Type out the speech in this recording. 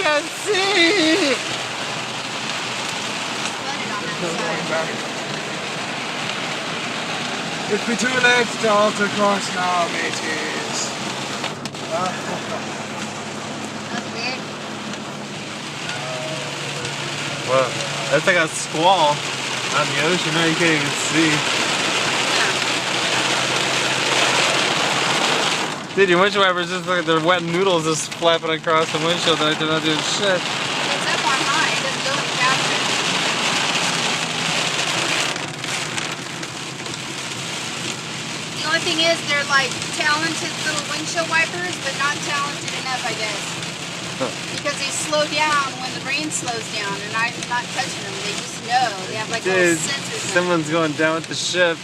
can't see! It'd be too late to alter course now, mateys. That's weird. Well, that's like a squall on the ocean. Now you can't even see. Dude, your windshield wipers just like they're wet noodles just flapping across the windshield. They're not doing shit. It's up on high. It doesn't go in the capture. The only thing is, they're like talented little windshield wipers, but not talented enough, I guess. Because they slow down when the rain slows down, and I'm not touching them. They just know. They have like little Dude, sensors. someone's going down with the ship.